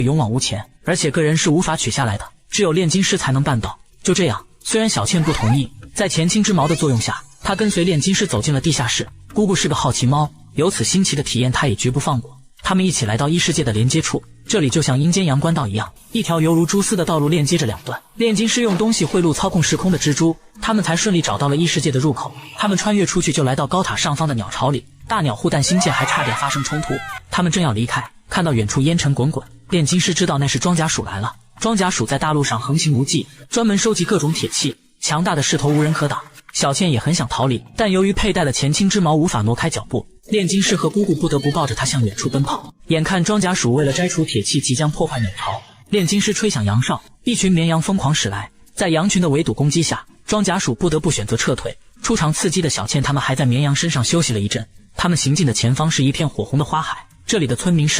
勇往无前，而且个人是无法取下来的，只有炼金师才能办到。就这样，虽然小倩不同意，在前清之矛的作用下，她跟随炼金师走进了地下室。姑姑是个好奇猫，有此新奇的体验，她也绝不放过。他们一起来到异世界的连接处，这里就像阴间阳关道一样，一条犹如蛛丝的道路链接着两端。炼金师用东西贿赂操控时空的蜘蛛，他们才顺利找到了异世界的入口。他们穿越出去，就来到高塔上方的鸟巢里，大鸟护弹星舰还差点发生冲突。他们正要离开，看到远处烟尘滚滚，炼金师知道那是装甲鼠来了。装甲鼠在大陆上横行无忌，专门收集各种铁器，强大的势头无人可挡。小倩也很想逃离，但由于佩戴了前清之矛，无法挪开脚步。炼金师和姑姑不得不抱着她向远处奔跑。眼看装甲鼠为了摘除铁器即将破坏鸟巢，炼金师吹响羊哨，一群绵羊疯狂驶来。在羊群的围堵攻击下，装甲鼠不得不选择撤退。出场刺激的小倩他们还在绵羊身上休息了一阵。他们行进的前方是一片火红的花海，这里的村民